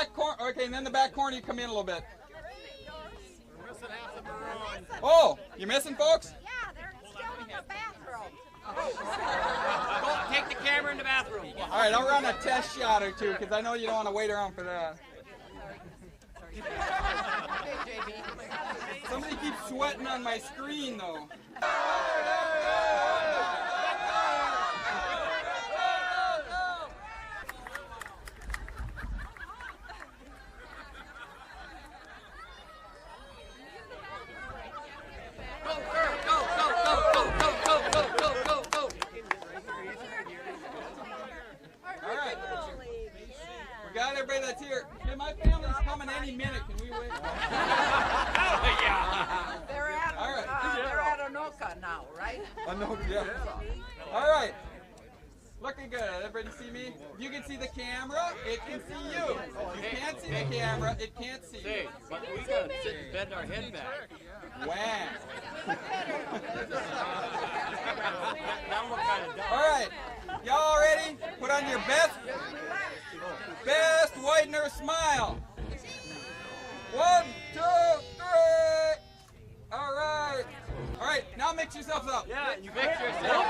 back corner. Okay, and then the back corner, you come in a little bit. Oh, you missing, folks? Yeah, they're still in the bathroom. Go take the camera in the bathroom. All right, I'll run a test shot or two because I know you don't want to wait around for that. Somebody keeps sweating on my screen, though. Got everybody that's here. Hey, my family's coming any minute. Can we wait? They're at Anoka now, right? Anoka, yeah. All right. Looking good. Everybody see me? You can see the camera. It can see you. You can't see the camera. It can't see you. But we gotta sit and bend our head back. Wham. Now we're kind of done. All right. Y'all ready? Put on your best Weidner smile. 1, 2, 3. All right. All right. Now mix yourselves up. Yeah, you mix yourself.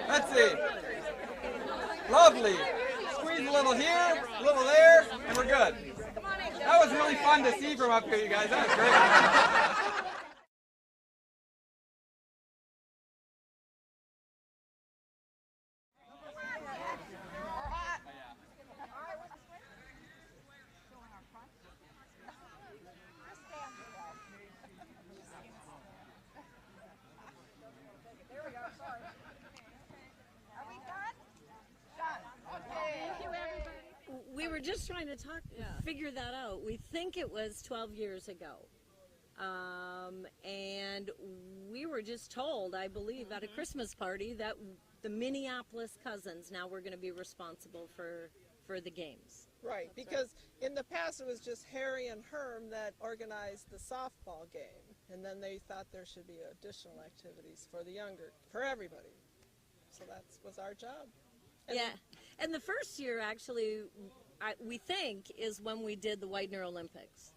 Let's see. Lovely. Squeeze a little here, a little there, and we're good. That was really fun to see from up here, you guys. That was great. We were just trying to figure that out. We think it was 12 years ago. And we were just told, I believe, at a Christmas party that the Minneapolis Cousins now were going to be responsible for the games. Right, because in the past it was just Harry and Herm that organized the softball game. And then they thought there should be additional activities for the younger, for everybody. So that was our job. And and the first year, actually, we think, is when we did the Weidner Olympics.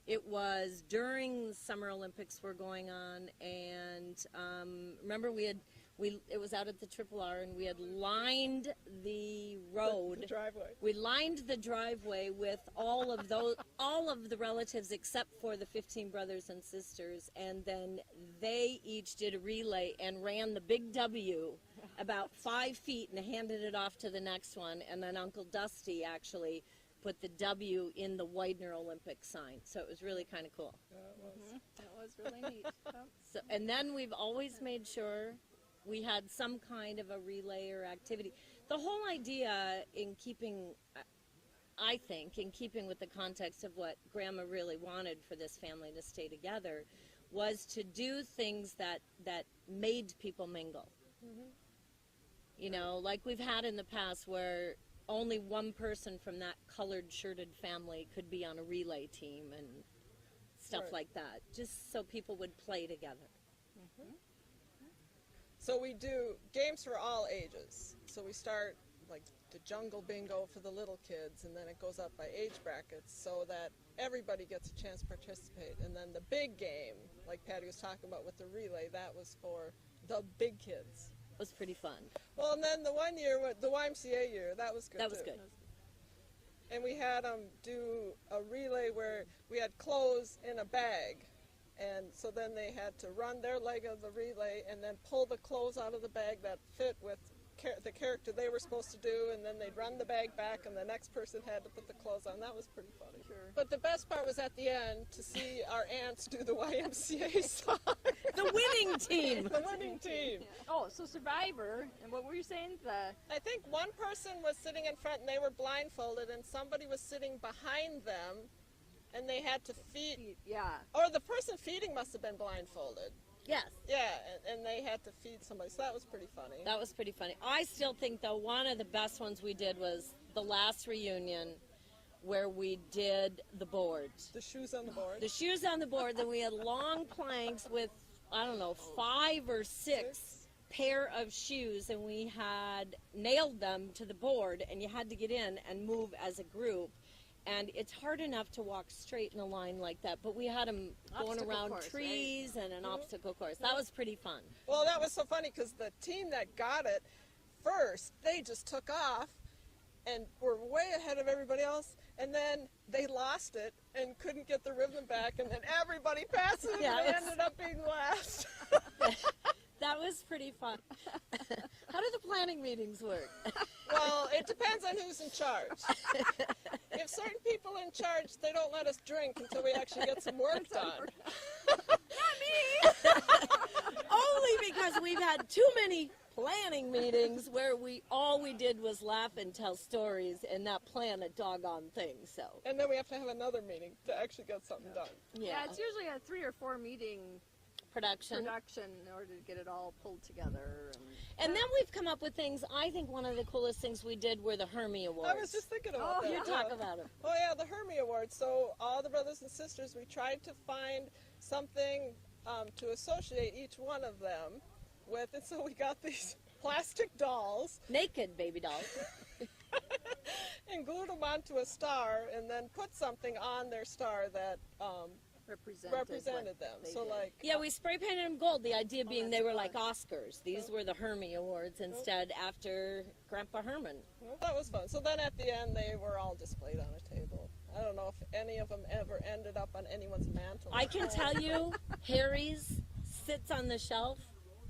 It was during the Summer Olympics were going on, and remember it was out at the Triple R, and we had lined the road. The driveway. We lined the driveway with all of the relatives except for the 15 brothers and sisters, and then they each did a relay and ran the big W about 5 feet and handed it off to the next one, and then Uncle Dusty actually put the W in the Weidner Olympic sign. So it was really kind of cool. That was really neat. So, and then we've always made sure we had some kind of a relay or activity. The whole idea in keeping, I think, in keeping with the context of what Grandma really wanted for this family to stay together, was to do things that made people mingle. Mm-hmm. You know, like we've had in the past where only one person from that colored shirted family could be on a relay team and stuff like that, just so people would play together. Mm-hmm. So we do games for all ages. So we start like the jungle bingo for the little kids, and then it goes up by age brackets so that everybody gets a chance to participate. And then the big game, like Patty was talking about with the relay, that was for the big kids. It was pretty fun. Well, and then the one year, the YMCA year, that was good That was too. good. And we had them do a relay where we had clothes in a bag. And so then they had to run their leg of the relay and then pull the clothes out of the bag that fit with the character they were supposed to do, and then they'd run the bag back and the next person had to put the clothes on. That was pretty funny. Sure. But the best part was at the end to see our aunts do the YMCA song. The winning team. The winning team. Oh, so Survivor, and what were you saying? I think one person was sitting in front and they were blindfolded, and somebody was sitting behind them, and they had to feed. Yeah. Or the person feeding must have been blindfolded. Yes. Yeah, and they had to feed somebody, so that was pretty funny. That was pretty funny. I still think, though, one of the best ones we did was the last reunion where we did the boards. The shoes on the board. The shoes on the board, then we had long planks with, I don't know, 5 or 6 pair of shoes, and we had nailed them to the board, and you had to get in and move as a group. And it's hard enough to walk straight in a line like that, but we had them going Obstacle around course, trees and an obstacle course. That was pretty fun. Well, that was so funny because the team that got it first, they just took off and were way ahead of everybody else, and then they lost it and couldn't get the ribbon back, and then everybody passed it, Yeah, and they it's- ended up being last. That was pretty fun. How do the planning meetings work? Well, it depends on who's in charge. If certain people are in charge, they don't let us drink until we actually get some work done. Only because we've had too many planning meetings where all we did was laugh and tell stories and not plan a doggone thing. So And then we have to have another meeting to actually get something done. Yeah, it's usually a 3 or 4 meeting production. in order to get it all pulled together. And then we've come up with things. I think one of the coolest things we did were the Hermie Awards. I was just thinking about that. You yeah. talk about it. Oh yeah, the Hermie Awards. So all the brothers and sisters, we tried to find something to associate each one of them with, and so we got these plastic dolls Naked baby dolls. and glued them onto a star, and then put something on their star that represented them. So like, Yeah, we spray painted them gold. The idea being they were like Oscars. These were the Hermie Awards instead after Grandpa Herman. well, that was fun. So then at the end, they were all displayed on a table. I don't know if any of them ever ended up on anyone's mantle. I can tell you, Harry's sits on the shelf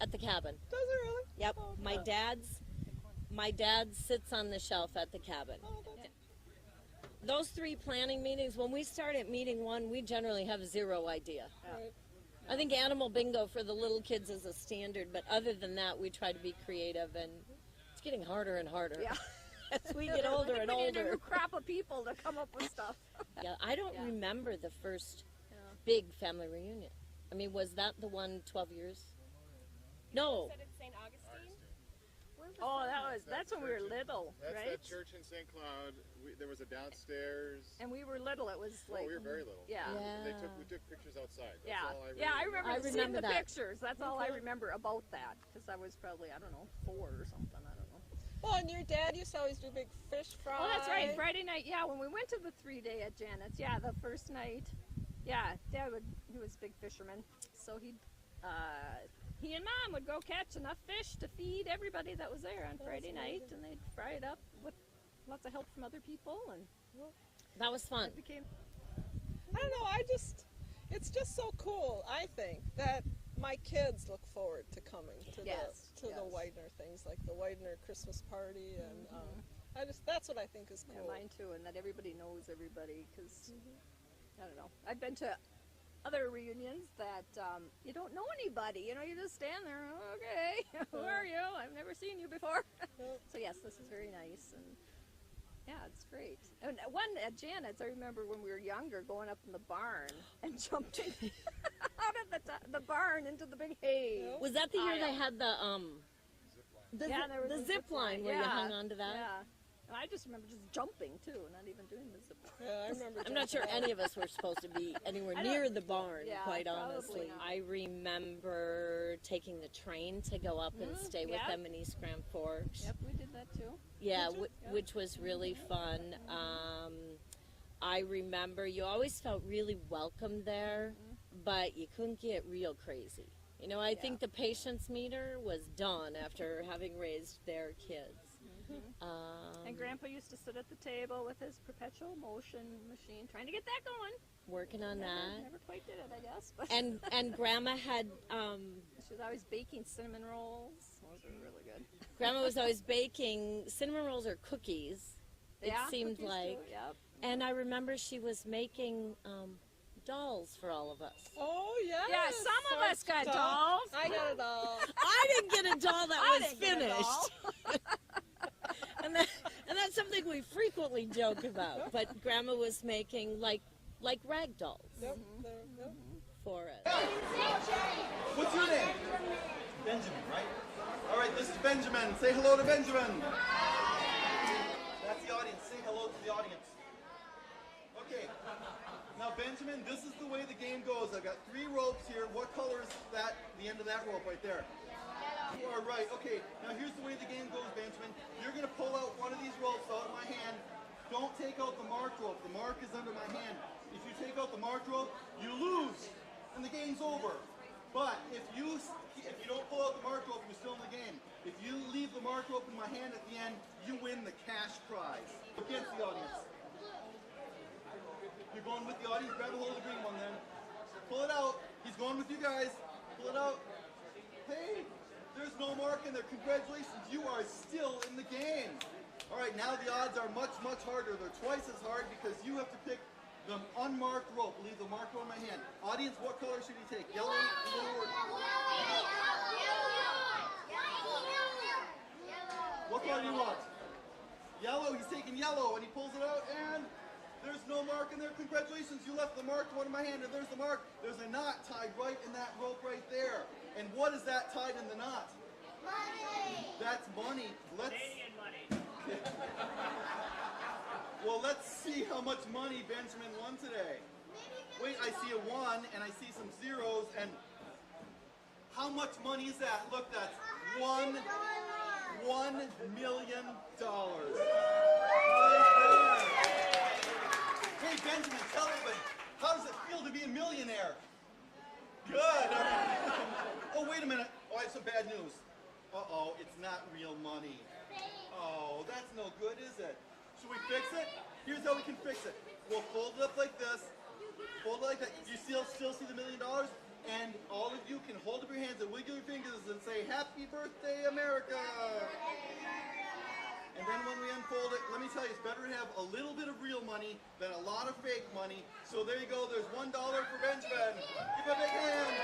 at the cabin. Does it really? Yep, Oh, my yeah. dad's sits on the shelf at the cabin. Oh, that's- Those 3 planning meetings, when we start at meeting 1, we generally have 0 idea. right. I think animal bingo for the little kids is a standard, but other than that, we try to be creative, and it's getting harder and harder. Yeah. As we get older and We need a older. new crop of people to come up with stuff. Yeah, I don't Yeah. remember the first big family reunion. I mean, was that the one 12 years? No. Oh, that's when we were little, That's right? that church in St. Cloud. There was a downstairs. And we were little. It was like, we were very little. yeah. Yeah. We took pictures outside. That's Yeah, all I yeah, I remember. remember, I seeing remember the that. pictures. That's all I remember about that, because I was probably, I don't know, 4 or something. I don't know. Well, and your dad used to always do big fish fry. Oh, that's right. Friday night, yeah, when we went to the 3-day at Janet's, yeah, the first night, yeah, he was a big fisherman, so he and Mom would go catch enough fish to feed everybody that was there on Friday night, and they'd fry it up with lots of help from other people, and That was fun. it became. I don't know. It's just so cool. I think that my kids look forward to coming to Yes, the yes. Weidner things, like the Weidner Christmas party, and that's what I think is Yeah, cool. mine too, and that everybody knows everybody, because, I don't know, I've been to other reunions that you don't know anybody, you just stand there, "Oh, okay, who are you? I've never seen you before." So yes, this is very nice, and yeah, it's great. And one at Janet's, I remember when we were younger, going up in the barn and jumping out of the barn into the big hay. Was that the year they had the Yeah, there was the a zip line where you yeah, hung onto that? Yeah. And I just remember just jumping too, not even doing the zip line. Yeah, I remember. I'm not sure any of us were supposed to be anywhere near the barn, Yeah, quite probably honestly. not. I remember taking the train to go up and stay with yeah. them in East Grand Forks. Yep, we did that too. Yeah, which was really fun. I remember you always felt really welcome there, but you couldn't get real crazy. I think the patience meter was done after having raised their kids. And Grandpa used to sit at the table with his perpetual motion machine, trying to get that going. Working on that. Never quite did it, I guess. But And Grandma had, she was always baking cinnamon rolls. Those were really good. Grandma was always baking cinnamon rolls or cookies. It Yeah, seemed cookies like. too, yep. And I remember she was making dolls for all of us. Oh, yes. Yeah, some of us got Stuff. dolls. I got a doll. I didn't get a doll that I was didn't get a doll. finished. and that's something we frequently joke about. But Grandma was making like rag dolls Yep. Yep. for us. What's your name? Benjamin, right? All right, this is Benjamin. Say hello to Benjamin. That's the audience. Say hello to the audience. Okay. Now, Benjamin, this is the way the game goes. I've got 3 ropes here. What color is that? The end of that rope right there. You are right. Okay. Now, here's the way the game goes, Benjamin. You're going to pull out one of these ropes out of my hand. Don't take out the marked rope. The mark is under my hand. If you take out the marked rope, you lose, and the game's over. But if you don't pull out the marked rope, you're still in the game. If you leave the marked rope in my hand at the end, you win the cash prize. Against the audience. You're going with the audience. Grab a hold of the green one then. Pull it out. He's going with you guys. Pull it out. Hey, there's no mark in there. Congratulations. You are still in the game. All right, now the odds are much, much harder. They're twice as hard because you have to pick the unmarked rope. Leave the marked rope in my hand. Audience, what color should he take? Yellow, blue, or... What color do you want? Yellow. He's taking yellow, and he pulls it out, and there's no mark in there. Congratulations, you left the marked one in my hand, and there's the mark. There's a knot tied right in that rope right there. And what is that tied in the knot? Money. That's money. Canadian money. Well, let's see how much money Benjamin won today. Wait, I see a 1 and I see some zeros, and how much money is that? Look, that's $1 million. Hey, Benjamin, tell me, how does it feel to be a millionaire? Good. All right. Oh, wait a minute. Oh, I have some bad news. Uh-oh, it's not real money. Oh, that's no good, is it? Should we fix it? Here's how we can fix it. We'll fold it up like this. Fold it like that. You still see the $1 million? And all of you can hold up your hands and wiggle your fingers and say, Happy Birthday, America! And then when we unfold it, let me tell you, it's better to have a little bit of real money than a lot of fake money. So there you go. There's $1 for Benjamin. Give him a big hand.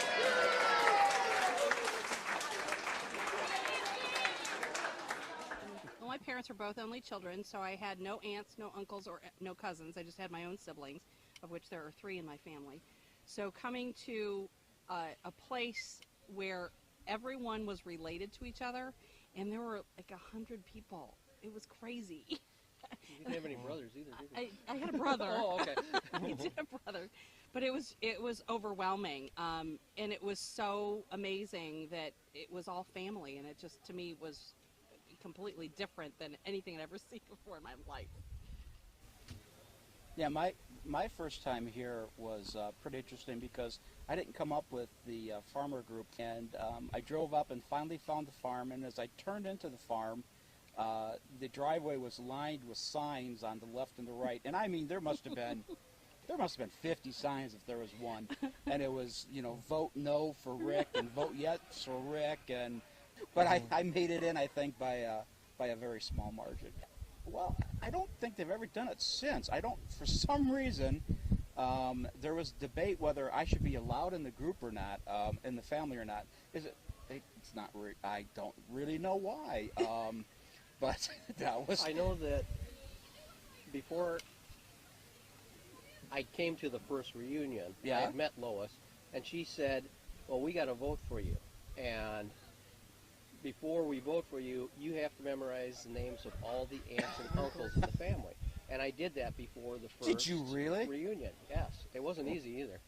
Well, my parents were both only children, so I had no aunts, no uncles, or no cousins. I just had my own siblings, of which there are 3 in my family. So coming to a place where everyone was related to each other, and there were like 100 people. It was crazy. You didn't have any brothers either, did you? I had a brother. Oh, okay. I did have a brother. But it was overwhelming, and it was so amazing that it was all family, and it just, to me, was completely different than anything I'd ever seen before in my life. Yeah, my first time here was pretty interesting because I didn't come up with the farmer group, and I drove up and finally found the farm, and as I turned into the farm, the driveway was lined with signs on the left and the right, and I mean there must have been 50 signs if there was one, and it was, you know, vote no for Rick and vote yes for Rick, but I made it in, I think, by a very small margin. Well, I don't think they've ever done it since. For some reason, there was debate whether I should be allowed in the group or not, in the family or not. It's not. I don't really know why. But that was. I know that before I came to the first reunion, Yeah. I had met Lois, and she said, "Well, we got to vote for you, and before we vote for you, you have to memorize the names of all the aunts and uncles in the family." And I did that before the first Did you really? reunion. Yes, it wasn't easy either.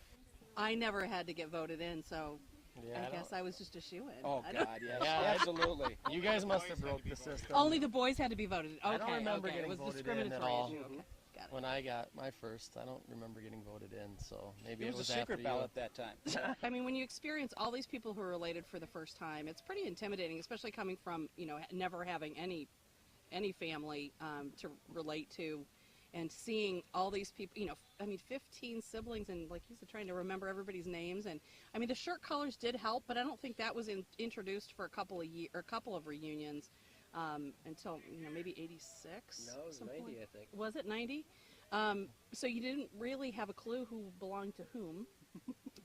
I never had to get voted in, so Yeah, I guess I was just a shoo-in. Oh I don't- God, yes, Yeah. absolutely. You guys must have broke the system. Only the boys had to be voted in. Okay, I don't remember okay. getting It was voted in discriminatory. at all. issue. Okay, got it. When I got my first, I don't remember getting voted in, so maybe It was a after secret you. ballot that time. I mean, when you experience all these people who are related for the first time, it's pretty intimidating, especially coming from, you know, never having any family to relate to, and seeing all these people, you know, I mean, 15 siblings, and like you said, trying to remember everybody's names. And I mean, the shirt colors did help, but I don't think that was introduced for a couple of reunions until, you know, maybe 86. No, it was 90, I think. Was it 90? So you didn't really have a clue who belonged to whom.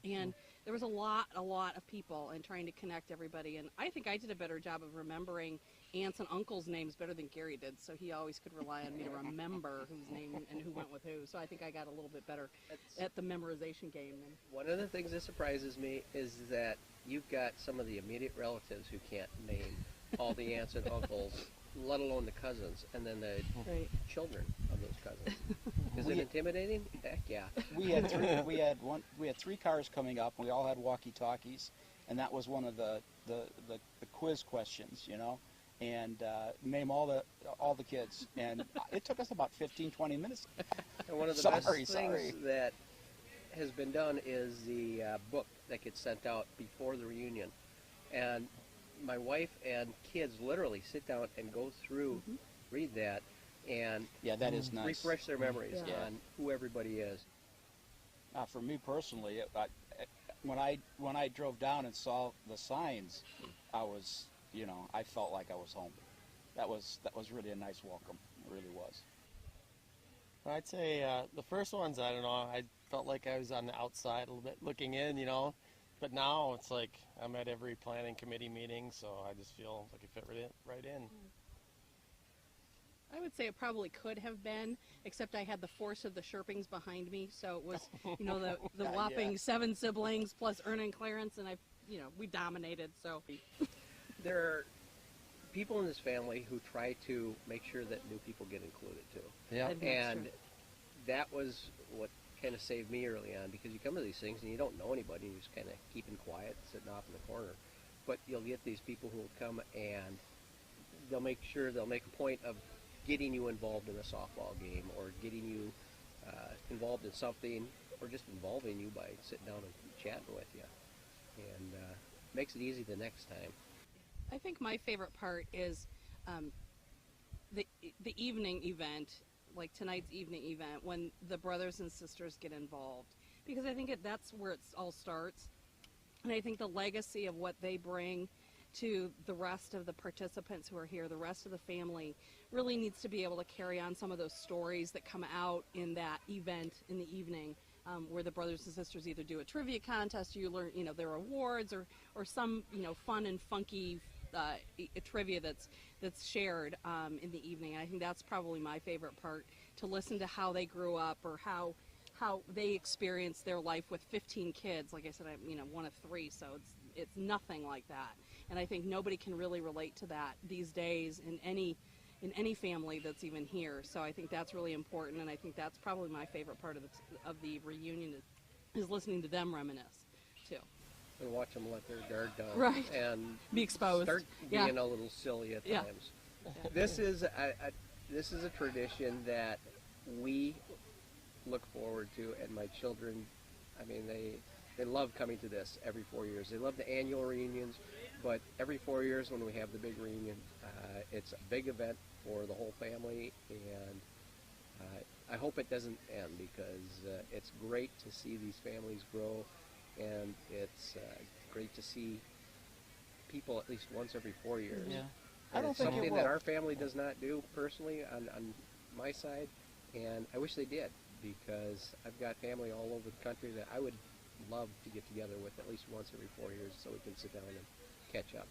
And there was a lot of people and trying to connect everybody. And I think I did a better job of remembering aunts and uncles' names better than Gary did. So he always could rely on me to remember whose name and who went with who. So I think I got a little bit better at the memorization game. One of the things that surprises me is that you've got some of the immediate relatives who can't name all the aunts and uncles, let alone the cousins, and then the children of those cousins. Is it intimidating? Heck yeah. We had three cars coming up, and we all had walkie-talkies, and that was one of the quiz questions, you know, and name all the kids, and it took us about 15-20 minutes. And one of the best things that has been done is the book that gets sent out before the reunion, and my wife and kids literally sit down and go through, read that, and that is nice. Refresh their memories on who everybody is. For me personally, when I drove down and saw the signs, I was, you know, I felt like I was home. That was really a nice welcome. It really was. I'd say the first ones, I don't know, I felt like I was on the outside a little bit looking in, you know. But now it's like I'm at every planning committee meeting, so I just feel like I fit right in. I would say it probably could have been, except I had the force of the Sherpings behind me, so it was, you know, the whopping 7 siblings plus Erna and Clarence, and we dominated. So there are people in this family who try to make sure that new people get included too. Yeah, and that was what kind of saved me early on, because you come to these things and you don't know anybody, you're just kind of keeping quiet, sitting off in the corner. But you'll get these people who will come and they'll make a point of getting you involved in a softball game, or getting you involved in something, or just involving you by sitting down and chatting with you, and makes it easy the next time. I think my favorite part is the evening event, like tonight's evening event, when the brothers and sisters get involved, because I think that's where it all starts, and I think the legacy of what they bring to the rest of the participants who are here, the rest of the family, really needs to be able to carry on some of those stories that come out in that event in the evening, where the brothers and sisters either do a trivia contest, or you learn, their awards, or some, fun and funky trivia that's shared in the evening. And I think that's probably my favorite part, to listen to how they grew up, or how they experienced their life with 15 kids. Like I said, I'm one of 3, so it's nothing like that. And I think nobody can really relate to that these days in any family that's even here. So I think that's really important, and I think that's probably my favorite part of the reunion is listening to them reminisce too. And watch them let their guard down, right, and be exposed, start being a little silly at times. Yeah. This is a tradition that we look forward to, and my children, I mean, they love coming to this every 4 years. They love the annual reunions, but every 4 years when we have the big reunion, it's a big event for the whole family, and I hope it doesn't end, because it's great to see these families grow, and it's great to see people at least once every 4 years. Yeah. And it's something that our family does not do personally on my side, and I wish they did, because I've got family all over the country that I would love to get together with at least once every 4 years, so we can sit down and catch up.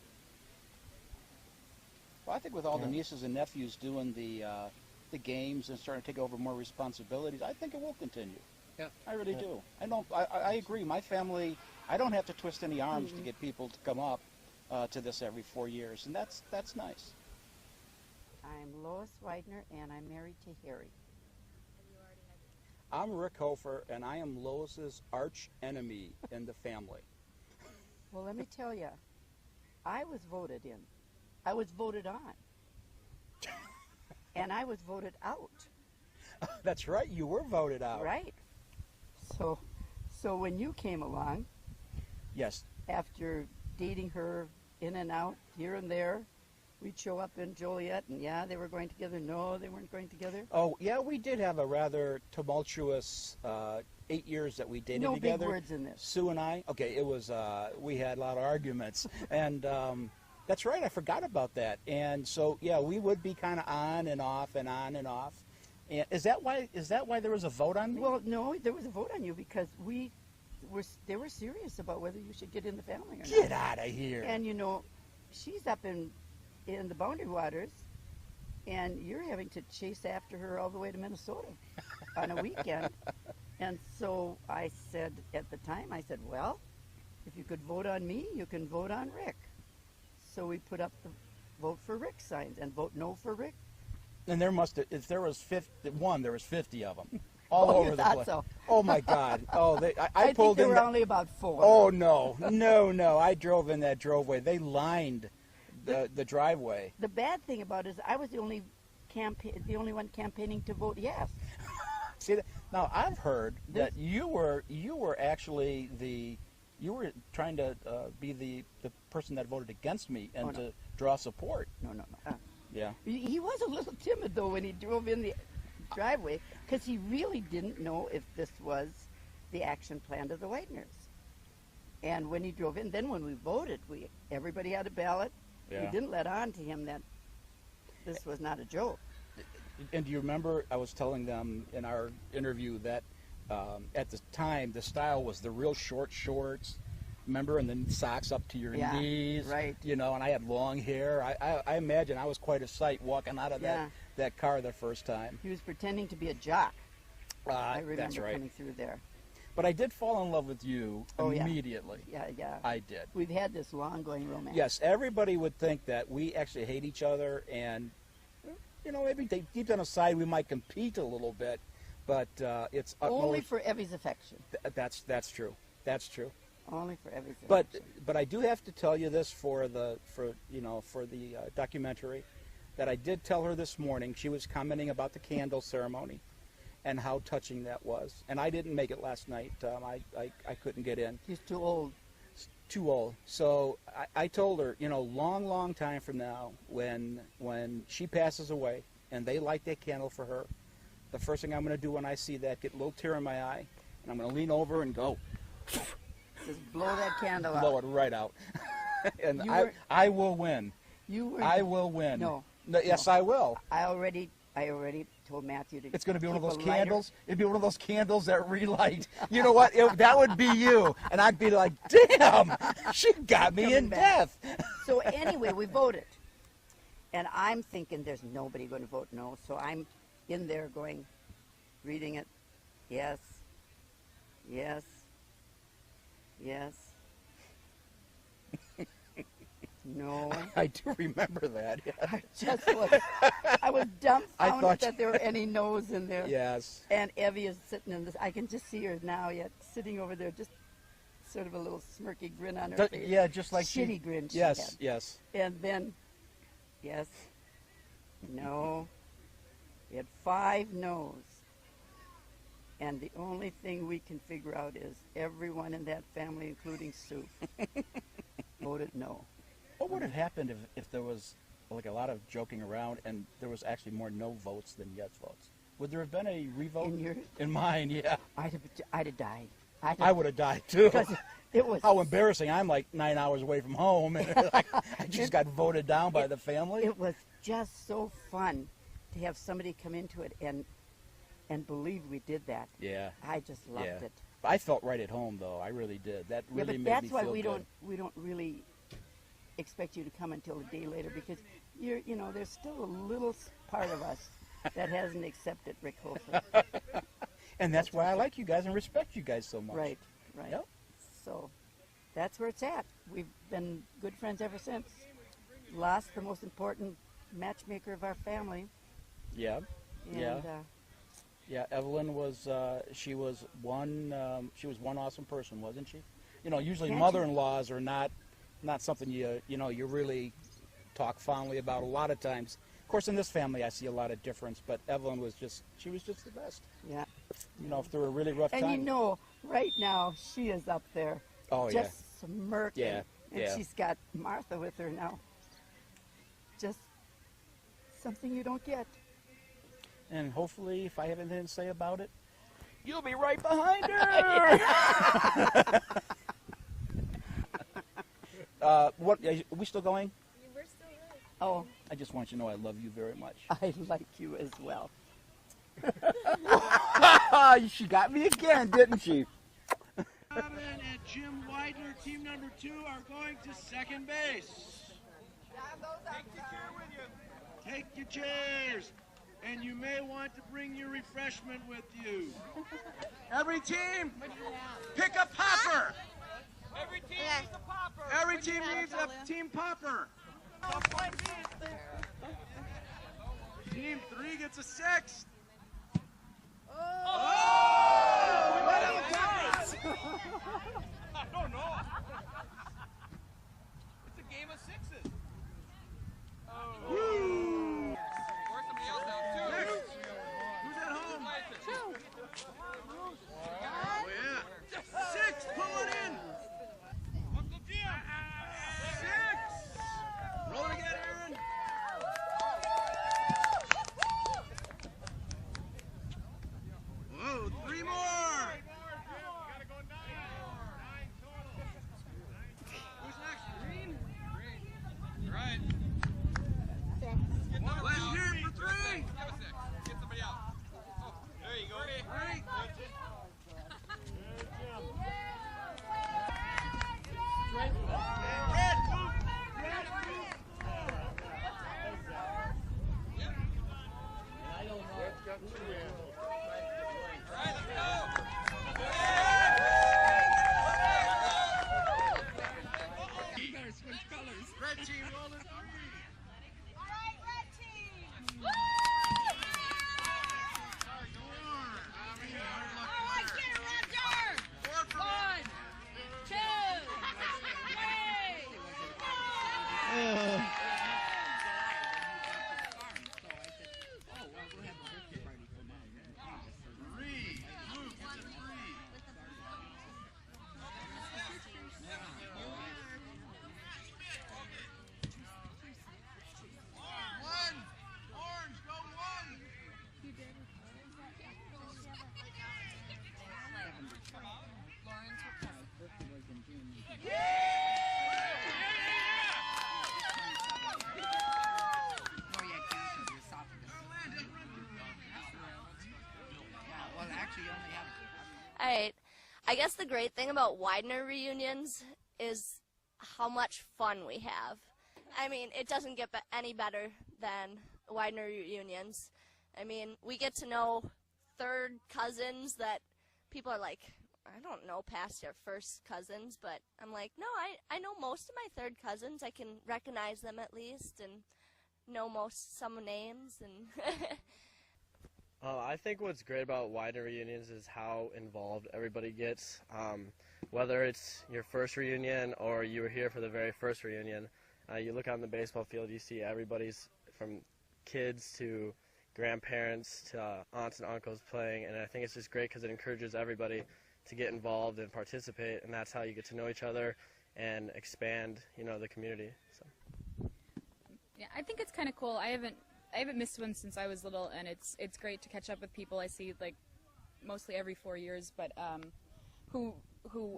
Well, I think with all the nieces and nephews doing the games and starting to take over more responsibilities, I think it will continue. Yeah, I really do. I agree. My family, I don't have to twist any arms to get people to come up to this every 4 years, and that's nice. I'm Lois Weidner, and I'm married to Harry. I'm Rick Hofer, and I am Lois's arch enemy in the family. Well, let me tell you, I was voted in. I was voted on. And I was voted out. That's right, you were voted out. Right. So when you came along, yes, after dating her in and out, here and there, we'd show up in Joliet, and they were going together. No, they weren't going together. Oh, yeah, we did have a rather tumultuous 8 years that we dated together. No big words in this. Sue and I. Okay, it was, we had a lot of arguments. And that's right, I forgot about that. And so, yeah, we would be kind of on and off and on and off. And is that why there was a vote on me? Well, no, there was a vote on you because they were serious about whether you should get in the family or not. Get out of here. And you know, she's up in the Boundary Waters, and you're having to chase after her all the way to Minnesota on a weekend. And so I said at the time, well, if you could vote on me, you can vote on Rick. So we put up the vote for Rick signs and vote no for Rick. And there must have, if there was 50 of them, all Oh, over you the thought place. so. Oh my God! Oh, I think pulled there in. were only about 4. Oh no! I drove in that driveway. They lined the driveway. The bad thing about it is I was the only one campaigning to vote yes. See, now I've heard that you were actually you were trying to be the person that voted against me and to draw support. No. Yeah. He was a little timid though when he drove in the driveway because he really didn't know if this was the action plan of the Weidners. And when he drove in, then when we voted, everybody had a ballot. Yeah. We didn't let on to him that this was not a joke. And do you remember I was telling them in our interview that at the time the style was the real short shorts, remember, and then socks up to your knees, right? You know, and I had long hair. I imagine I was quite a sight walking out of that car the first time. He was pretending to be a jock. I remember that's right. coming through there. But I did fall in love with you immediately. Yeah. I did. We've had this long-going romance. Yes, everybody would think that we actually hate each other, and you know, maybe deep down inside we might compete a little bit, but it's only for Evie's affection. That's true. That's true. Only for Evie's affection. But I do have to tell you this for the documentary, that I did tell her this morning. She was commenting about the candle ceremony and how touching that was. And I didn't make it last night. I couldn't get in. He's too old. Too old. So I told her, you know, long time from now, when she passes away and they light that candle for her, the first thing I'm going to do when I see that, get a little tear in my eye, and I'm going to lean over and go. Just blow that candle out. Blow it right out. And I will win. I will win. No. Yes, I will. I already told Matthew to. It's going to be one of those keep a lighter. candles. It'd be one of those candles that relight. You know what? That would be you, and I'd be like, "Damn, she got me in death." So anyway, we voted, and I'm thinking there's nobody going to vote no. So I'm in there reading it, yes, yes, yes. No. I do remember that. Yeah. I was dumbfounded that there were any no's in there. Yes. And Evie is sitting in this. I can just see her now, yet sitting over there, just sort of a little smirky grin on her face. Yeah, just like shitty grin. Yes, yes. And then, yes, no. We had 5 no's. And the only thing we can figure out is everyone in that family, including Sue, voted no. What would have happened if there was like a lot of joking around and there was actually more no votes than yes votes? Would there have been a revote? In yours? In mine, yeah. I'd have died. I would have died too. Because it was how embarrassing! I'm like 9 hours away from home, and I just got voted down by the family. It was just so fun to have somebody come into it and believe we did that. Yeah. I just loved it. I felt right at home, though. I really did. That really made me feel good. That's why we don't really expect you to come until a day later, because there's still a little part of us that hasn't accepted Rick Hofer. And that's why I like you guys and respect you guys so much. Right. Yep. So that's where it's at. We've been good friends ever since. Lost the most important matchmaker of our family. Yeah. And, yeah, Evelyn was. She was one awesome person, wasn't she? You know, usually mother-in-laws are not something you really talk fondly about a lot of times. Of course, in this family, I see a lot of difference, but Evelyn was just the best. Yeah. You know, if there were really rough times. And right now, she is up there. Oh, just smirking. Yeah. And she's got Martha with her now. Just something you don't get. And hopefully, if I have anything to say about it, you'll be right behind her. What? Are we still going? We're still right. Oh. I just want you to know I love you very much. I like you as well. She got me again, didn't she? Robin and Jim Weidner, team number 2, are going to second base. Take your chair with you. Take your chairs, and you may want to bring your refreshment with you. Every team, pick a popper. Every team needs a popper. Every team needs a team popper. Team 3 gets a 6. Oh! We might have a tie. I don't know. It's a game of 6s. Oh. Woo! Or somebody else out too. Next. Who's at home? 2. Oh yeah. 6. Put one in. Uncle Jim. 6. Roll it again, Aaron. Whoa, 3 more. Gotta go 9. 9 total. Who's next? Green. Right. Let's hear it for 3. Give a 6. Get somebody out. Oh, there you go. 3. Red, move. Red, move. All right, let's go. You better switch colors. Red team rolling 3. All right, red team. All right, Get it, Roger. 4 for 1, 2, 3. Alright, I guess the great thing about Weidner reunions is how much fun we have. I mean, it doesn't get any better than Weidner reunions. I mean, we get to know third cousins that people are like, I don't know past your first cousins, but I'm like, no, I know most of my third cousins. I can recognize them at least and know some names. And I think what's great about Weidner reunions is how involved everybody gets. Whether it's your first reunion or you were here for the very first reunion, you look on the baseball field, you see everybody's from kids to grandparents to aunts and uncles playing, and I think it's just great because it encourages everybody to get involved and participate, and that's how you get to know each other and expand, the community. So. Yeah, I think it's kind of cool. I haven't missed one since I was little, and it's great to catch up with people I see like mostly every 4 years, but who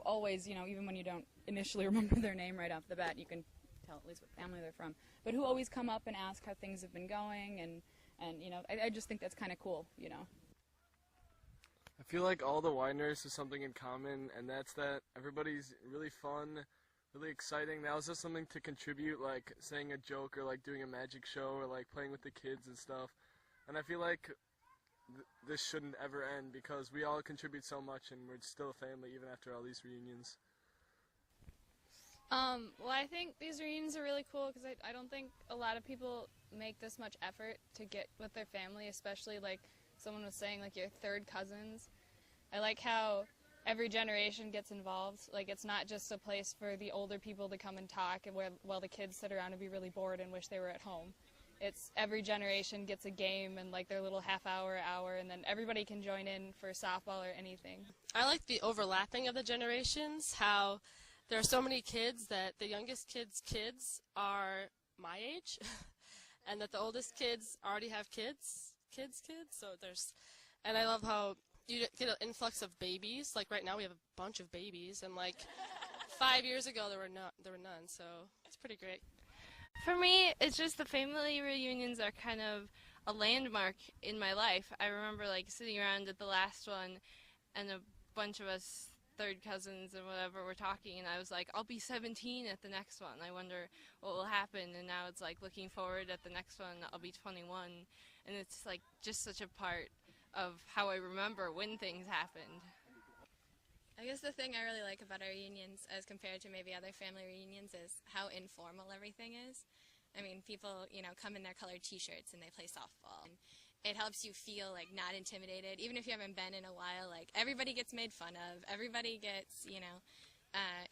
always, even when you don't initially remember their name right off the bat, you can tell at least what family they're from, but who always come up and ask how things have been going, and I just think that's kind of cool, I feel like all the Weidners have something in common, and that's that everybody's really fun, really exciting. That was just something to contribute, like saying a joke or like doing a magic show or like playing with the kids and stuff. And I feel like this shouldn't ever end because we all contribute so much and we're still a family even after all these reunions. Well, I think these reunions are really cool because I don't think a lot of people make this much effort to get with their family, especially like someone was saying, like your third cousins. I like how every generation gets involved. Like it's not just a place for the older people to come and talk and while the kids sit around and be really bored and wish they were at home. It's every generation gets a game and like their little half hour, and then everybody can join in for softball or anything. I like the overlapping of the generations, how there are so many kids that the youngest kids are my age and that the oldest kids already have kids. So and I love how you get an influx of babies. Like right now we have a bunch of babies, and like 5 years ago there were none. So it's pretty great. For me, it's just the family reunions are kind of a landmark in my life. I remember like sitting around at the last one, and a bunch of us third cousins and whatever were talking, and I was like, I'll be 17 at the next one. I wonder what will happen. And now it's like looking forward at the next one, I'll be 21, and it's like just such a part of how I remember when things happened. I guess the thing I really like about our reunions as compared to maybe other family reunions is how informal everything is. I mean, people, you know, come in their colored t-shirts and they play softball. And it helps you feel like not intimidated. Even if you haven't been in a while, like everybody gets made fun of. Everybody gets, you know,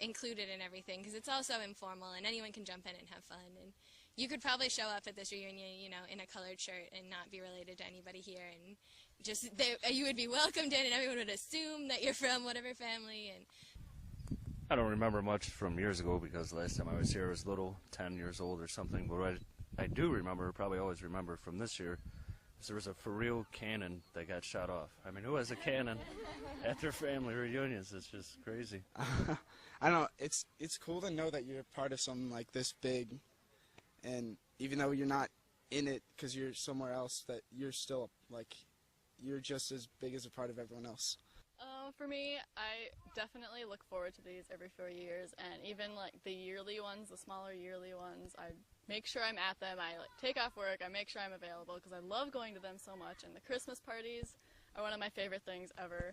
included in everything because it's all so informal and anyone can jump in and have fun. And you could probably show up at this reunion, you know, in a colored shirt and not be related to anybody here, and just you would be welcomed in, and everyone would assume that you're from whatever family. And I don't remember much from years ago because last time I was here I was little, 10 years old or something. But what I do remember, probably always remember from this year, is there was a for real cannon that got shot off. I mean, who has a cannon at their family reunions? It's just crazy. I don't know. It's cool to know that you're part of something like this big, and even though you're not in it because you're somewhere else, that you're still like you're just as big as a part of everyone else. For me, I definitely look forward to these every 4 years, and even like the yearly ones, the smaller yearly ones, I make sure I'm at them. I like take off work, I make sure I'm available because I love going to them so much. And the Christmas parties are one of my favorite things ever.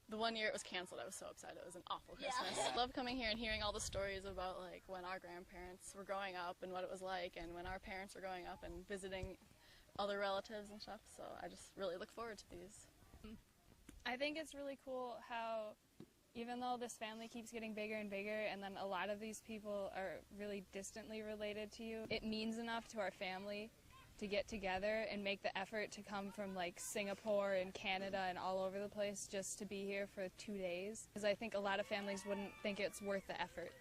The one year it was canceled, I was so upset. It was an awful Christmas. I love coming here and hearing all the stories about like when our grandparents were growing up and what it was like, and when our parents were growing up and visiting other relatives and stuff. So I just really look forward to these. I think it's really cool how even though this family keeps getting bigger and bigger, and then a lot of these people are really distantly related to you, it means enough to our family to get together and make the effort to come from like Singapore and Canada and all over the place just to be here for 2 days. Because I think a lot of families wouldn't think it's worth the effort.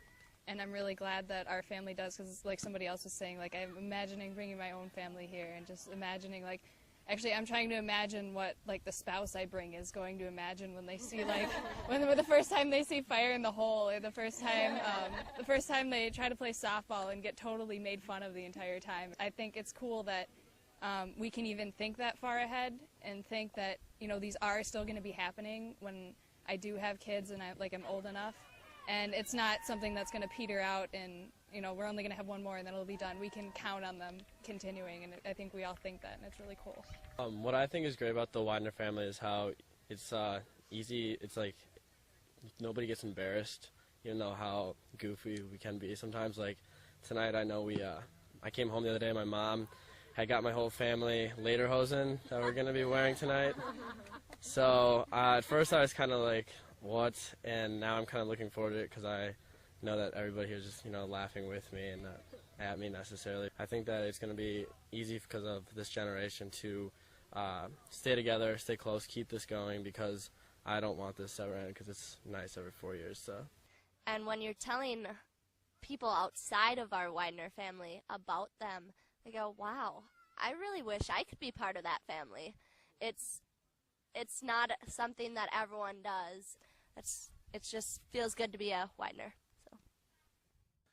And I'm really glad that our family does, because like somebody else was saying, like I'm imagining bringing my own family here and just imagining like, actually, I'm trying to imagine what, like, the spouse I bring is going to imagine when they see, like, when the first time they see Fire in the Hole, or the first time they try to play softball and get totally made fun of the entire time. I think it's cool that we can even think that far ahead and think that, you know, these are still going to be happening when I do have kids and I'm old enough. And it's not something that's going to peter out and, you know, we're only going to have one more and then it'll be done. We can count on them continuing, and I think we all think that, and it's really cool. What I think is great about the Weidner family is how it's easy. It's like nobody gets embarrassed, even though how goofy we can be sometimes. Like tonight, I know I came home the other day, my mom had got my whole family lederhosen that we're going to be wearing tonight. So at first I was kind of like, what? And now I'm kind of looking forward to it because I know that everybody here is just, you know, laughing with me and not at me necessarily. I think that it's going to be easy because of this generation to stay together, stay close, keep this going, because I don't want this to ever end because it's nice every 4 years. So. And when you're telling people outside of our Weidner family about them, they go, wow, I really wish I could be part of that family. It's not something that everyone does. It just feels good to be a Weidner.